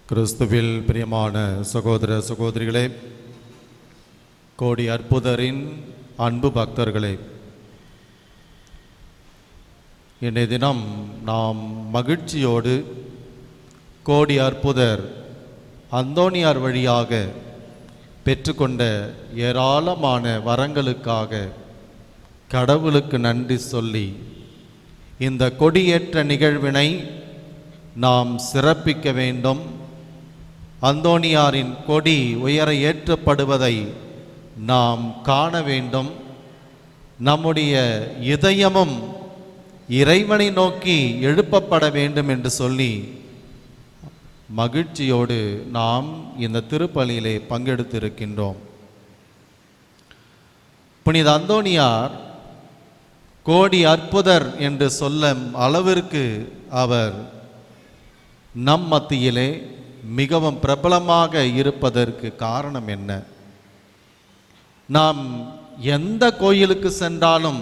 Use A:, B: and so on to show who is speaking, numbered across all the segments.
A: கிறிஸ்துவில் பிரியமான சகோதர சகோதரிகளே, கோடி அற்புதரின் அன்பு பக்தர்களே, இன்றைய தினம் நாம் மகிழ்ச்சியோடு கோடி அற்புதர் அந்தோணியார் வழியாக பெற்றுக்கொண்ட ஏராளமான வரங்களுக்காக கடவுளுக்கு நன்றி சொல்லி இந்த கொடியேற்ற நிகழ்வினை நாம் சிறப்பிக்க வேண்டும். அந்தோணியாரின் கொடி உயர ஏற்றப்படுவதை நாம் காண வேண்டும். நம்முடைய இதயமும் இறைவனை நோக்கி எழுப்பப்பட வேண்டும் என்று சொல்லி மகிழ்ச்சியோடு நாம் இந்த திருப்பலியிலே பங்கெடுத்திருக்கின்றோம். புனித அந்தோணியார் கோடி அற்புதர் என்று சொல்லும் அளவிற்கு அவர் நம் மத்தியிலே மிகவும் பிரபலமாக இருப்பதற்கு காரணம் என்ன? நாம் எந்த கோயிலுக்கு சென்றாலும்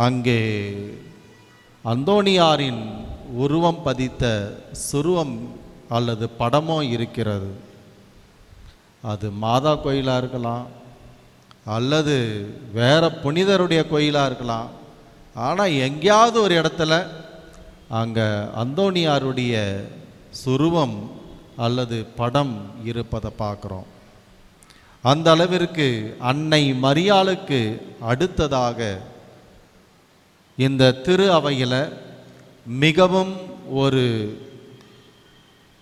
A: அங்கே அந்தோணியாரின் உருவம் பதித்த சுருவம் அல்லது படமோ இருக்கிறது. அது மாதா கோயிலாக இருக்கலாம், அல்லது வேற புனிதருடைய கோயிலாக இருக்கலாம். ஆனால் எங்கேயாவது ஒரு இடத்துல அங்கே அந்தோணியாருடைய சுருவம் அல்லது படம் இருப்பதை பார்க்குறோம். அந்த அளவிற்கு அன்னை மரியாளுக்கு அடுத்ததாக இந்த திரு அவையில் மிகவும் ஒரு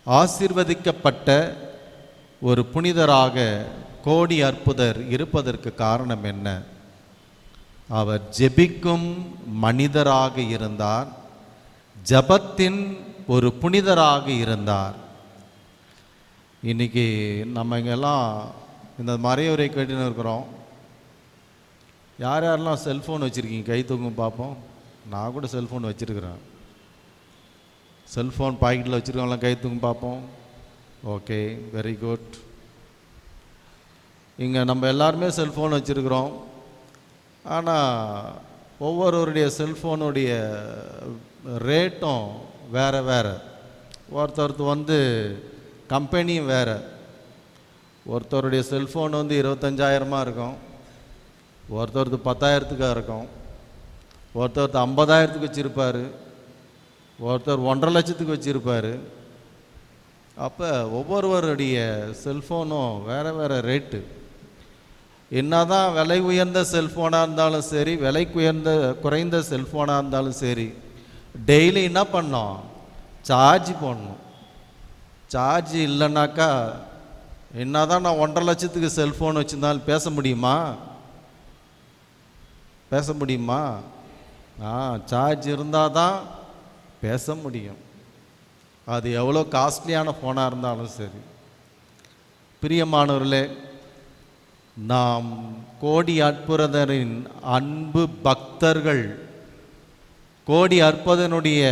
A: ஆசீர்வதிக்கப்பட்ட ஒரு புனிதராக கோடி அற்புதர் இருப்பதற்கு காரணம் என்ன? அவர் ஜெபிக்கும் மனிதராக இருந்தார், ஜபத்தின் ஒரு புனிதராக இருந்தார். இன்னைக்கு நம்ம இங்கெல்லாம் இந்த மறையுரை கேட்டுன்னு இருக்கிறோம். யார் யாரெல்லாம் செல்ஃபோன் வச்சுருக்கீங்க? கை தூக்கும் பார்ப்போம். நான் கூட செல்ஃபோன் வச்சுருக்கிறேன். செல்ஃபோன் பாக்கெட்டில் வச்சுருக்கவங்களாம் கை தூக்கும் பார்ப்போம். Okay, very good. இங்கே நம்ம எல்லாருமே செல்ஃபோன் வச்சுருக்கிறோம். ஆனால் ஒவ்வொருவருடைய செல்ஃபோனுடைய ரேட்டும் வேறு வேறு. ஒருத்தருக்கு கம்பெனியும் வேறு. ஒருத்தருடைய செல்ஃபோன் 25,000 இருக்கும், ஒருத்தருக்கு 10,000 இருக்கும், ஒருத்தர் 50,000 வச்சுருப்பார், ஒருத்தர் 1.5 லட்சத்துக்கு வச்சுருப்பார். அப்போ ஒவ்வொருவருடைய செல்ஃபோனும் வேறு வேறு ரேட்டு. என்னதான் விலை உயர்ந்த செல்ஃபோனாக இருந்தாலும் சரி, விலை குறைந்த செல்ஃபோனாக இருந்தாலும் சரி, டெய்லி என்ன பண்ணோம்? சார்ஜ் போடணும். சார்ஜ் இல்லைனாக்கா என்னதான் நான் 1.5 லட்சத்துக்கு செல்ஃபோன் வச்சுருந்தாலும் பேச முடியுமா? பேச முடியுமா? சார்ஜ் இருந்தால் தான் பேச முடியும். அது எவ்வளோ காஸ்ட்லியான ஃபோனாக இருந்தாலும் சரி. பிரியமானவர்களே, நாம் கோடி அற்புதரின் அன்பு பக்தர்கள், கோடி அற்புதனுடைய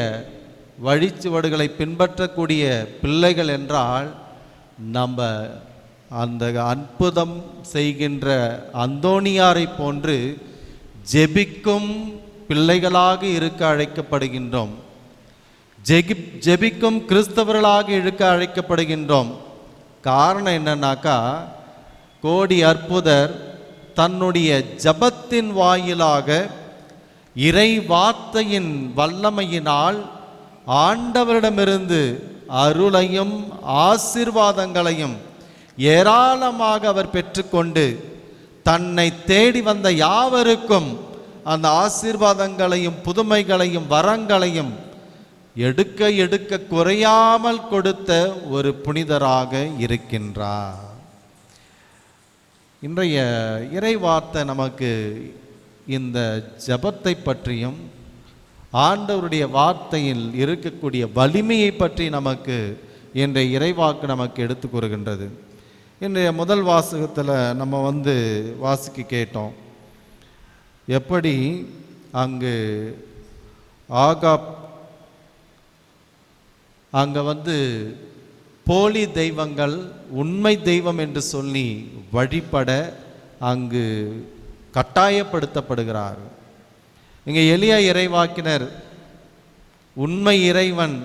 A: வழிச்சுவடுகளை பின்பற்றக்கூடிய பிள்ளைகள் என்றால் நம்ம அந்த அற்புதம் செய்கின்ற அந்தோணியாரை போன்று ஜெபிக்கும் பிள்ளைகளாக இருக்க அழைக்கப்படுகின்றோம். ஜெபிக்கும் கிறிஸ்தவர்களாக இருக்க அழைக்கப்படுகின்றோம். காரணம் என்னன்னாக்கா, கோடி அற்புதர் தன்னுடைய ஜபத்தின் வாயிலாக இறை வார்த்தையின் வல்லமையினால் ஆண்டவரிடமிருந்து அருளையும் ஆசீர்வாதங்களையும் ஏராளமாக அவர் பெற்றுக்கொண்டு தன்னை தேடி வந்த யாவருக்கும் அந்த ஆசீர்வாதங்களையும் புதுமைகளையும் வரங்களையும் எடுக்க எடுக்க குறையாமல் கொடுத்த ஒரு புனிதராக இருக்கின்றார். இன்றைய இறை வார்த்தை நமக்கு இந்த ஜபத்தை பற்றியும் ஆண்டவருடைய வார்த்தையில் இருக்கக்கூடிய வலிமையை பற்றி நமக்கு இன்றைய இறைவாக்கு நமக்கு எடுத்து கூறுகின்றது. இன்றைய முதல் வாசகத்தில் நம்ம வாசிக்க கேட்டோம். எப்படி அங்கு ஆகாப் அங்கே போலி தெய்வங்கள் உண்மை தெய்வம் என்று சொல்லி வழிபட அங்கு கட்டாயப்படுத்தப்படுகிறார். இங்கே எலியா இறைவாக்கினர் உண்மை இறைவன்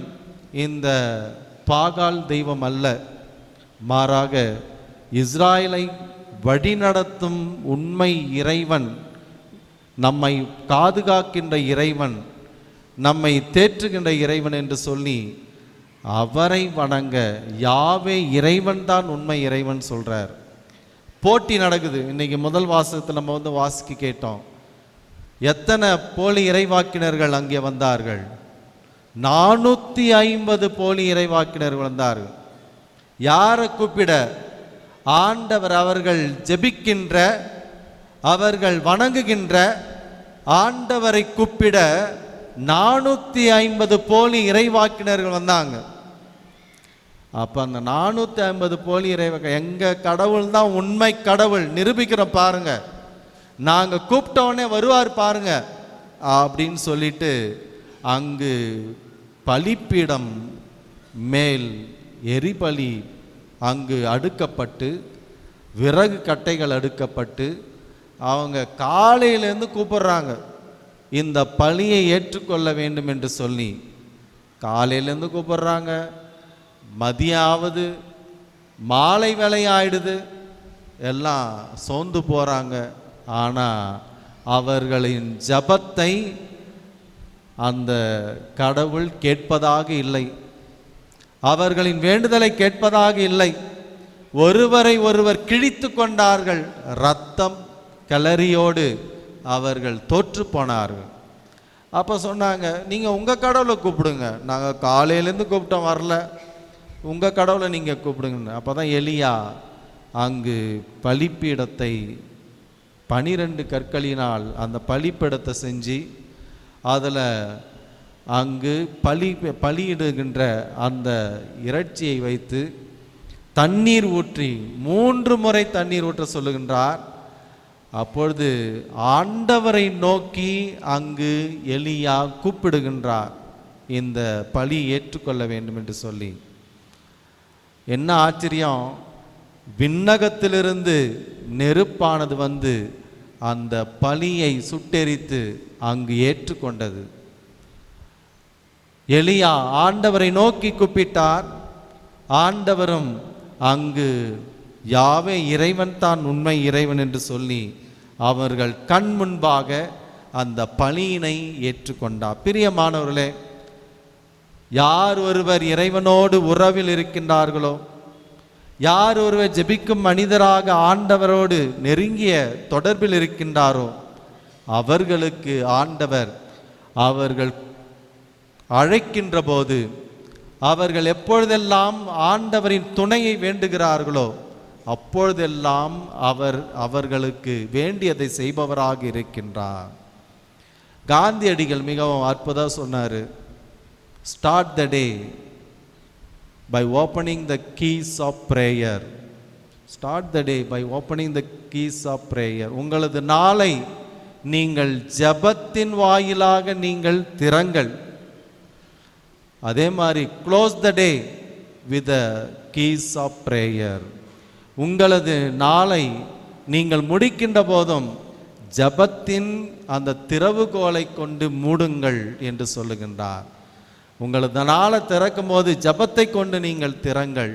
A: இந்த பாகால் தெய்வம் அல்ல, மாறாக இஸ்ராயலை வழிநடத்தும் உண்மை இறைவன், நம்மை பாதுகாக்கின்ற இறைவன், நம்மை தேற்றுகின்ற இறைவன் என்று சொல்லி அவரை வணங்க யாவே இறைவன் தான் உண்மை இறைவன் சொல்றார். போட்டி நடக்குது. இன்னைக்கு முதல் வாசகத்தில் நம்ம வாசிக்க கேட்டோம், எத்தனை போலி இறைவாக்கினர்கள் அங்கே வந்தார்கள்? 450 போலி இறைவாக்கினர்கள் வந்தார்கள். யாரை கூப்பிட? ஆண்டவர் அவர்கள் ஜெபிக்கின்ற, அவர்கள் வணங்குகின்ற ஆண்டவரை கூப்பிட 450 போலி இறைவாக்கினர்கள் வந்தாங்க. அப்ப அந்த 450 போலி இறைவாக்க, எங்க கடவுள் தான் உண்மை கடவுள் நிரூபிக்கிறோம் பாருங்க, நாங்க கூப்பிட்டோடனே வருவார் பாருங்க அப்படின்னு சொல்லிட்டு அங்கு பலிப்பீடம் மேல் எரிபலி அங்கு அடுக்கப்பட்டு, விறகு கட்டைகள் அடுக்கப்பட்டு, அவங்க காலையிலேருந்து கூப்பிடுறாங்க இந்த பலியை ஏற்றுக்கொள்ள வேண்டும் என்று சொல்லி. காலையிலேருந்து கூப்பிடுறாங்க, மதியாவது மாலை வேலை ஆயிடுது, எல்லாம் சோர்ந்து போகிறாங்க. ஆனால் அவர்களின் ஜபத்தை அந்த கடவுள் கேட்பதாக இல்லை, அவர்களின் வேண்டுதலை கேட்பதாக இல்லை. ஒருவரை ஒருவர் கிழித்து கொண்டார்கள், இரத்தம் கலரியோடு அவர்கள் தோற்று போனார்கள். அப்போ சொன்னாங்க, நீங்கள் உங்கள் கடவுளை கூப்பிடுங்க, நாங்கள் காலையிலேருந்து கூப்பிட்டோம் வரல, உங்கள் கடவுளை நீங்கள் கூப்பிடுங்க. அப்போ தான் எலியா அங்கு பலிப்பீடத்தை 12 கற்களினால் அந்த பலிப்பீடத்தை செஞ்சு அதில் அங்கு பலியிடுகின்ற அந்த இறைச்சியை வைத்து தண்ணீர் ஊற்றி 3 முறை தண்ணீர் ஊற்ற சொல்லுகின்றார். அப்பொழுது ஆண்டவரை நோக்கி அங்கு எலியா கூப்பிடுகின்றார், இந்த பலி ஏற்றுக்கொள்ள வேண்டும் என்று சொல்லி. என்ன ஆச்சரியம், விண்ணகத்திலிருந்து நெருப்பானது வந்து அந்த பலியை சுட்டெரித்து அங்கு ஏற்றுக்கொண்டது. எலியா ஆண்டவரை நோக்கி கூப்பிட்டார், ஆண்டவரும் அங்கு யாவே இறைவன் தான் உண்மை இறைவன் என்று சொல்லி அவர்கள் கண் முன்பாக அந்த பலியினை ஏற்றுக்கொண்டார். பிரியமானவர்களே, யார் ஒருவர் இறைவனோடு உறவில் இருக்கின்றார்களோ, யார் ஒருவர் ஜெபிக்கும் மனிதராக ஆண்டவரோடு நெருங்கிய தொடர்பில் இருக்கின்றாரோ, அவர்களுக்கு ஆண்டவர் அவர்கள் அழைக்கின்ற போது, அவர்கள் எப்பொழுதெல்லாம் ஆண்டவரின் துணையை வேண்டுகிறார்களோ அப்பொழுதெல்லாம் அவர்களுக்கு வேண்டியதை செய்பவராக இருக்கின்றார். காந்தியடிகள் மிகவும் அற்புதமாக சொன்னார், start the day by opening the keys of prayer. Start the day by opening the keys of prayer. உங்களது நாளை நீங்கள் ஜெபத்தின் வாயிலாக நீங்கள் திறங்கள். அதே மாதிரி close the day with the keys of prayer. உங்களது நாளை நீங்கள் முடிக்கின்ற போதும் ஜெபத்தின் அந்த திறவுகோலை கொண்டு மூடுங்கள் என்று சொல்லுகின்றார். உங்களது நாளை திறக்கும் போது ஜபத்தை கொண்டு நீங்கள் திறங்கள்,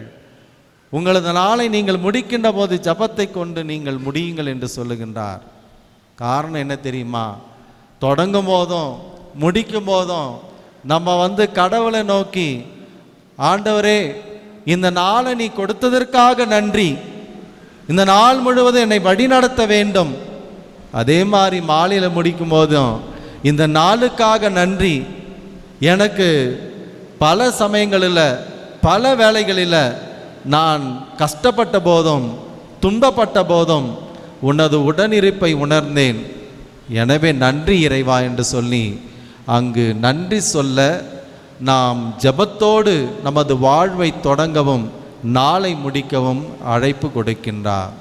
A: உங்களது நாளை நீங்கள் முடிக்கின்ற போது ஜபத்தை கொண்டு நீங்கள் முடியுங்கள் என்று சொல்லுகின்றார். காரணம் என்ன தெரியுமா, தொடங்கும் போதும் முடிக்கும் போதும் நம்ம கடவுளை நோக்கி, ஆண்டவரே இந்த நாளை நீ கொடுத்ததற்காக நன்றி, இந்த நாள் முழுவதும் என்னை வழிநடத்த வேண்டும். அதே மாதிரி மாலையில் முடிக்கும் போதும் இந்த நாளுக்காக நன்றி, எனக்கு பல சமயங்களில் பல வேளைகளில் நான் கஷ்டப்பட்ட போதும் துன்பப்பட்ட போதும் உனது உடனிருப்பை உணர்ந்தேன், எனவே நன்றி இறைவா என்று சொல்லி அங்கு நன்றி சொல்ல நாம் ஜெபத்தோடு நமது வாழ்வை தொடங்கவும் நாளை முடிக்கவும் அழைப்பு கொடுக்கின்றார்.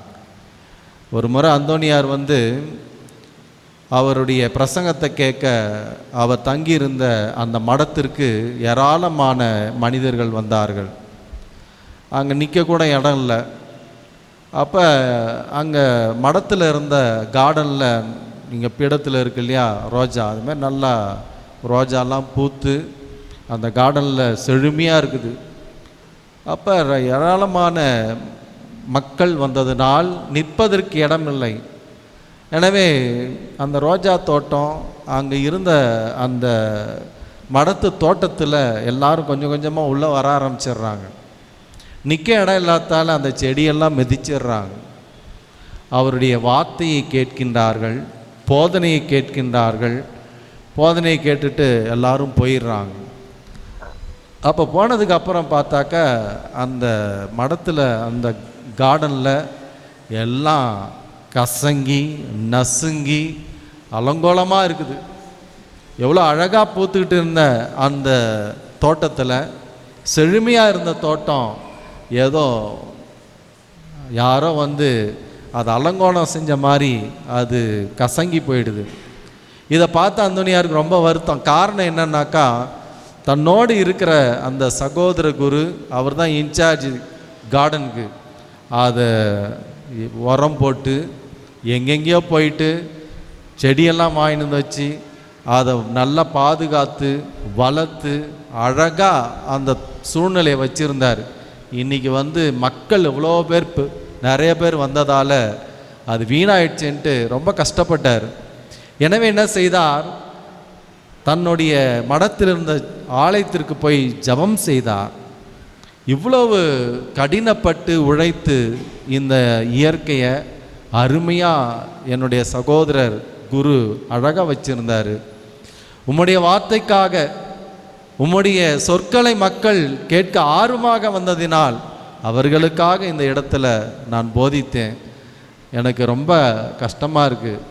A: ஒரு முறை அந்தோனியார் அவருடைய பிரசங்கத்தை கேட்க அவர் தங்கியிருந்த அந்த மடத்திற்கு ஏராளமான மனிதர்கள் வந்தார்கள். அங்கே நிற்கக்கூட இடம் இல்லை. அப்போ அங்கே மடத்தில் இருந்த கார்டனில், நீங்கள் பீடத்தில் இருக்கு இல்லையா ரோஜா, அதுமாதிரி நல்லா ரோஜாலாம் பூத்து அந்த கார்டனில் செழுமையாக இருக்குது. அப்போ ஏராளமான மக்கள் வந்ததினால் நிற்பதற்கு இடமில்லை. எனவே அந்த ரோஜா தோட்டம் அங்கே இருந்த அந்த மடத்து தோட்டத்தில் எல்லாரும் கொஞ்சம் கொஞ்சமாக உள்ளே வர ஆரம்பிச்சிடுறாங்க. நிற்க இடம் இல்லாதால அந்த செடியெல்லாம் மிதிச்சிடுறாங்க. அவருடைய வார்த்தையை கேட்கின்றார்கள், போதனையை கேட்கின்றார்கள். போதனையை கேட்டுட்டு எல்லாரும் போயிடுறாங்க. அப்போ போனதுக்கப்புறம் பார்த்தாக்கா அந்த மடத்தில் அந்த கார்டனில் எல்லாம் கசங்கி நசுங்கி அலங்கோலமாக இருக்குது. எவ்வளோ அழகாக பூத்துக்கிட்டு இருந்த அந்த தோட்டத்தில், செழுமையாக இருந்த தோட்டம், ஏதோ யாரோ வந்து அது அலங்கோலம் செஞ்ச மாதிரி அது கசங்கி போயிடுது. இதை பார்த்து அந்தோனியாருக்கு ரொம்ப வருத்தம். காரணம் என்னன்னாக்கா, தன்னோடு இருக்கிற அந்த சகோதர குரு, அவர் தான் இன்சார்ஜ் கார்டனுக்கு, அதை உரம் போட்டு எங்கெங்கேயோ போயிட்டு செடியெல்லாம் வாங்கிட்டு வச்சு அதை நல்லா பாதுகாத்து வளர்த்து அழகாக அந்த சூழ்நிலையை வச்சுருந்தார். இன்றைக்கி வந்து மக்கள் இவ்வளோ பேர், நிறைய பேர் வந்ததால் அது வீணாயிடுச்சுன்ட்டு ரொம்ப கஷ்டப்பட்டார். எனவே என்ன செய்தார், தன்னுடைய மடத்தில் இருந்த ஆலயத்திற்கு போய் ஜெபம் செய்தார். இவ்வளவு கடினப்பட்டு உழைத்து இந்த இயற்கையை அருமையாக என்னுடைய சகோதரர் குரு அழகாக வச்சிருந்தார். உம்முடைய வார்த்தைக்காக, உம்முடைய சொற்களை மக்கள் கேட்க ஆர்வமாக வந்ததினால் அவர்களுக்காக இந்த இடத்துல நான் போதித்தேன். எனக்கு ரொம்ப கஷ்டமாக இருக்குது.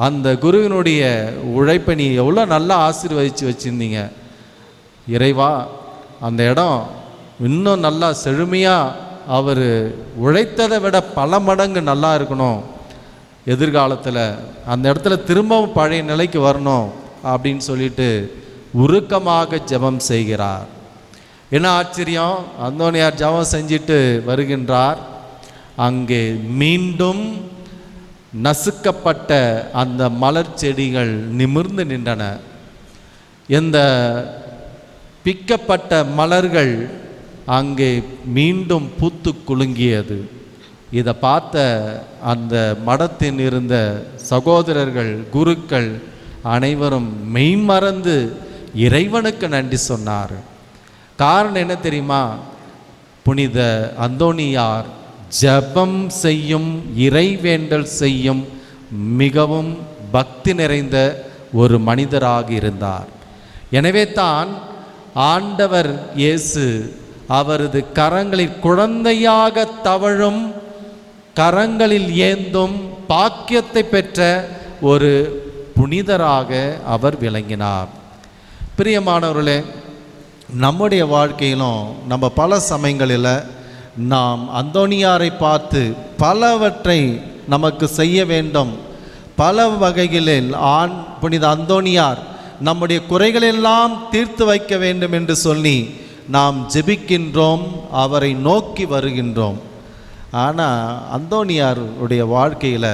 A: அந்த குருவினுடைய உழைப்பை நீ எவ்வளோ நல்லா ஆசீர்வதித்து வச்சுருந்தீங்க. இறைவா, அந்த இடம் இன்னும் நல்லா செழுமையாக அவர் உழைத்ததை விட பல மடங்கு நல்லா இருக்கணும். எதிர்காலத்தில் அந்த இடத்துல திரும்பவும் பழைய நிலைக்கு வரணும் அப்படின்னு சொல்லிட்டு உருக்கமாக ஜெபம் செய்கிறார். என்ன ஆச்சரியம், அந்தோனியார் ஜெபம் செஞ்சிட்டு வருகின்றார். அங்கே மீண்டும் நசுக்கப்பட்ட அந்த மலர் செடிகள் நிமிர்ந்து நின்றன. இந்த பிக்கப்பட்ட மலர்கள் அங்கே மீண்டும் பூத்து குலுங்கியது. இதை பார்த்த அந்த மடத்தில் இருந்த சகோதரர்கள், குருக்கள் அனைவரும் மெய்மறந்து இறைவனுக்கு நன்றி சொன்னார். காரணம் என்ன தெரியுமா, புனித அந்தோனியார் ஜெபம் செய்யும், இறைவேண்டல் செய்யும் மிகவும் பக்தி நிறைந்த ஒரு மனிதராக இருந்தார். எனவே தான் ஆண்டவர் இயேசு அவரது கரங்களில் குழந்தையாக தவழும், கரங்களில் ஏந்தும் பாக்கியத்தை பெற்ற ஒரு புனிதராக அவர் விளங்கினார். பிரியமானவர்களே, நம்முடைய வாழ்க்கையிலும் நம்ம பல சமயங்களில் நாம் அந்தோனியாரை பார்த்து பலவற்றை நமக்கு செய்ய வேண்டும். பல வகைகளில் புனித அந்தோனியார் நம்முடைய குறைகளெல்லாம் தீர்த்து வைக்க வேண்டும் என்று சொல்லி நாம் ஜெபிக்கின்றோம், அவரை நோக்கி வருகின்றோம். ஆனால் அந்தோனியாருடைய வாழ்க்கையில்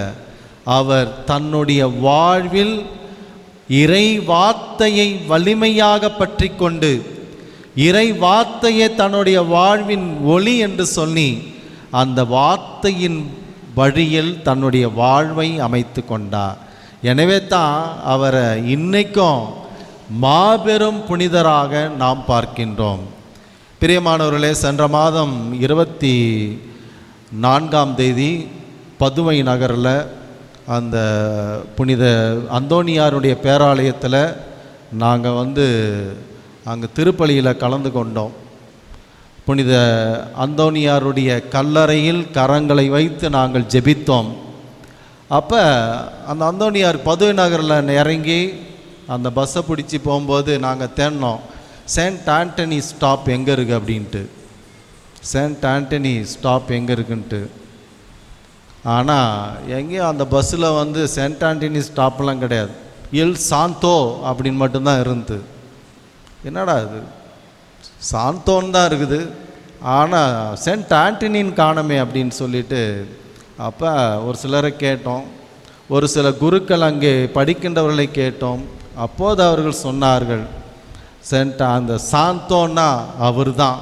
A: அவர் தன்னுடைய வாழ்வில் இறை வார்த்தையை வலிமையாக பற்றி கொண்டு, இறை வார்த்தையை தன்னுடைய வாழ்வின் ஒளி என்று சொல்லி அந்த வார்த்தையின் வழியில் தன்னுடைய வாழ்வை அமைத்து கொண்டார். எனவே தான் அவரை இன்னைக்கும் மாபெரும் புனிதராக நாம் பார்க்கின்றோம். பிரியமானவர்களே, சென்ற மாதம் 24 பதுவை நகரில் அந்த புனித அந்தோனியாருடைய பேராலயத்தில் நாங்கள் அங்கே திருப்பலியில் கலந்து கொண்டோம். புனித அந்தோனியாருடைய கல்லறையில் கரங்களை வைத்து நாங்கள் ஜெபித்தோம். அப்போ அந்த அந்தோனியார் பதுவை நகரில் இறங்கி அந்த பஸ்ஸை பிடிச்சி போகும்போது நாங்கள் தேடினோம், செயின்ட் ஆண்டனி ஸ்டாப் எங்கே இருக்குது அப்படின்ட்டு, செயின்ட் ஆண்டனி ஸ்டாப் எங்கே இருக்குன்ட்டு. ஆனால் எங்கேயும் அந்த பஸ்ஸில் செயின்ட் ஆண்டனி ஸ்டாப்லாம் கிடையாது, எல் சாந்தோ அப்படின்னு மட்டும்தான் இருந்தது. என்னடா இது, சாந்தோன்னு தான் இருக்குது, ஆனால் செயின்ட் ஆண்டனின்னு காணமே அப்படின்னு சொல்லிட்டு அப்போ ஒரு சிலரை கேட்டோம், ஒரு சில குருக்கள் அங்கே படிக்கின்றவர்களை கேட்டோம். அப்போது அவர்கள் சொன்னார்கள், அந்த சாந்தோன்னா அவர் தான்,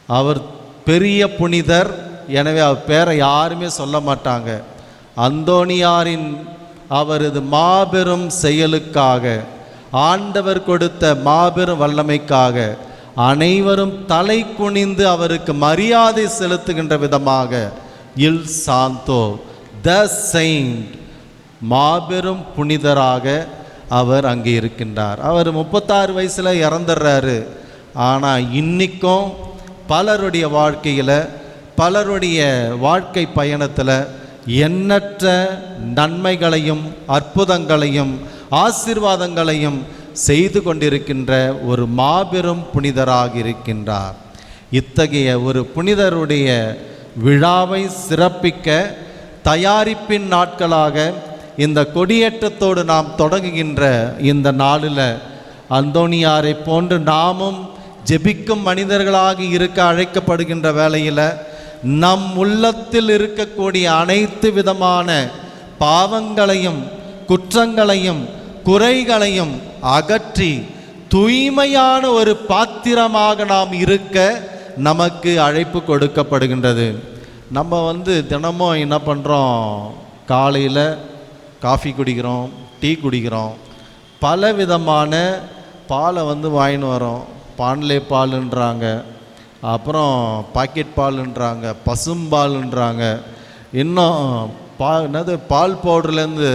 A: அவர் பெரிய புனிதர், எனவே அவர் பேரை யாருமே சொல்ல மாட்டாங்க. அந்தோணியாரின் அவரது மாபெரும் செயலுக்காக, ஆண்டவர் கொடுத்த மாபெரும் வல்லமைக்காக அனைவரும் தலை குனிந்து அவருக்கு மரியாதை செலுத்துகின்ற விதமாக இல் சாந்தோ த செயின்ட், மாபெரும் புனிதராக அவர் அங்கே இருக்கின்றார். அவர் 36 வயசில் இறந்துடுறாரு. ஆனால் இன்றைக்கும் பலருடைய வாழ்க்கையில், பலருடைய வாழ்க்கை பயணத்தில் எண்ணற்ற நன்மைகளையும் அற்புதங்களையும் ஆசீர்வாதங்களையும் செய்து கொண்டிருக்கின்ற ஒரு மாபெரும் புனிதராக இருக்கின்றார். இத்தகைய ஒரு புனிதருடைய விழாவை சிறப்பிக்க தயாரிப்பின் நாட்களாக இந்த கொடியேற்றத்தோடு நாம் தொடங்குகின்ற இந்த நாளில் அந்தோணியாரை போன்று நாமும் ஜெபிக்கும் மனிதர்களாக இருக்க அழைக்கப்படுகின்ற வேளையில் நம் உள்ளத்தில் இருக்கக்கூடிய அனைத்து விதமான பாவங்களையும் குற்றங்களையும் குறைகளையும் அகற்றி தூய்மையான ஒரு பாத்திரமாக நாம் இருக்க நமக்கு அழைப்பு கொடுக்கப்படுகின்றது. நம்ம தினமும் என்ன பண்ணுறோம், காலையில் காஃபி குடிக்கிறோம், டீ குடிக்கிறோம், பல விதமான பாலை வாங்கின்னு வரோம். பான்லே பாலுன்றாங்க, அப்புறம் பாக்கெட் பாலுன்றாங்க, பசும்பாலுன்றாங்க, இன்னும் பால் பவுடர்லேருந்து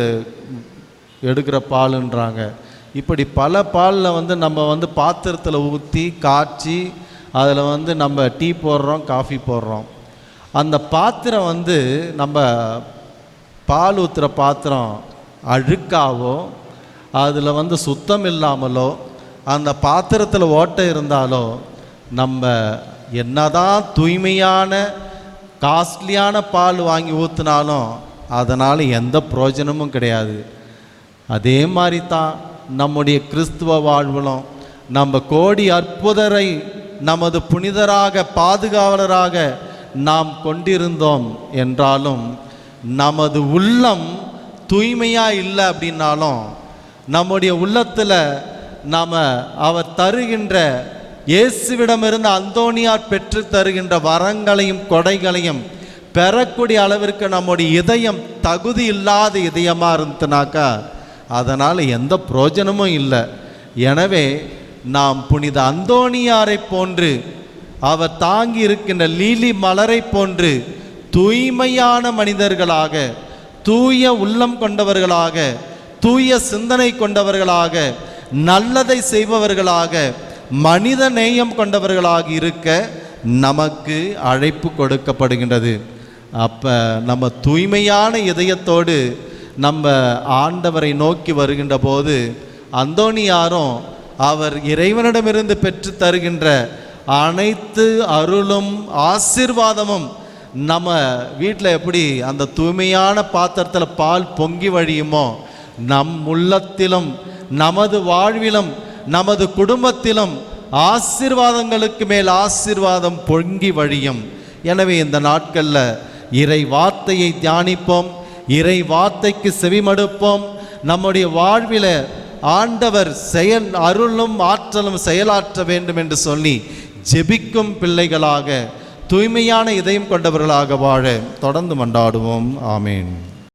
A: எடுக்கிற பாலுன்றாங்க. இப்படி பல பாலில் நம்ம பாத்திரத்தில் ஊற்றி காய்ச்சி அதில் நம்ம டீ போடுறோம், காஃபி போடுறோம். அந்த பாத்திரம் நம்ம பால் ஊற்றுற பாத்திரம் அழுக்காவோ அதில் சுத்தம் இல்லாமலோ அந்த பாத்திரத்தில் ஓட்டை இருந்தாலோ நம்ம என்னதான் தூய்மையான காஸ்ட்லியான பால் வாங்கி ஊற்றினாலும் அதனால் எந்த பிரயோஜனமும் கிடையாது. அதே மாதிரி தான் நம்முடைய கிறிஸ்துவ வாழ்விலும் நம்ம கோடி அற்புதரை நமது புனிதராக பாதுகாவலராக நாம் கொண்டிருந்தோம் என்றாலும் நமது உள்ளம் தூய்மையாக இல்லை அப்படின்னாலும் நம்முடைய உள்ளத்தில் நாம் அவர் தருகின்ற இயேசுவிடமிருந்து அந்தோணியார் பெற்று தருகின்ற வரங்களையும் கொடைகளையும் பெறக்கூடிய அளவிற்கு நம்முடைய இதயம் தகுதி இல்லாத இதயமாக இருந்துனாக்கா அதனால் எந்த பிரயோஜனமும் இல்லை. எனவே நாம் புனித அந்தோணியாரை போன்று, அவர் தாங்கி இருக்கின்ற லீலி மலரை போன்று தூய்மையான மனிதர்களாக, தூய உள்ளம் கொண்டவர்களாக, தூய சிந்தனை கொண்டவர்களாக, நல்லதை செய்பவர்களாக, மனித நேயம் கொண்டவர்களாக இருக்க நமக்கு அழைப்பு கொடுக்கப்படுகின்றது. அப்போ நம்ம தூய்மையான இதயத்தோடு நம்ம ஆண்டவரை நோக்கி வருகின்ற போது அந்தோணியாரும் அவர் இறைவனிடமிருந்து பெற்று தருகின்ற அனைத்து அருளும் ஆசீர்வாதமும் நம்ம வீட்டில் எப்படி அந்த தூய்மையான பாத்திரத்தில் பால் பொங்கி வழியுமோ நம் உள்ளத்திலும் நமது வாழ்விலும் நமது குடும்பத்திலும் ஆசீர்வாதங்களுக்கு மேல் ஆசீர்வாதம் பொங்கி வழியும். எனவே இந்த நாட்களில் இறை வார்த்தையை தியானிப்போம், இறை வார்த்தைக்கு செவிமடுப்போம். நம்முடைய வாழ்வில் ஆண்டவர் அருளும் ஆற்றலும் செயலாற்ற வேண்டும் என்று சொல்லி ஜெபிக்கும் பிள்ளைகளாக, தூய்மையான இதயம் கொண்டவர்களாக வாழ தொடர்ந்து மன்றாடுவோம். ஆமேன்.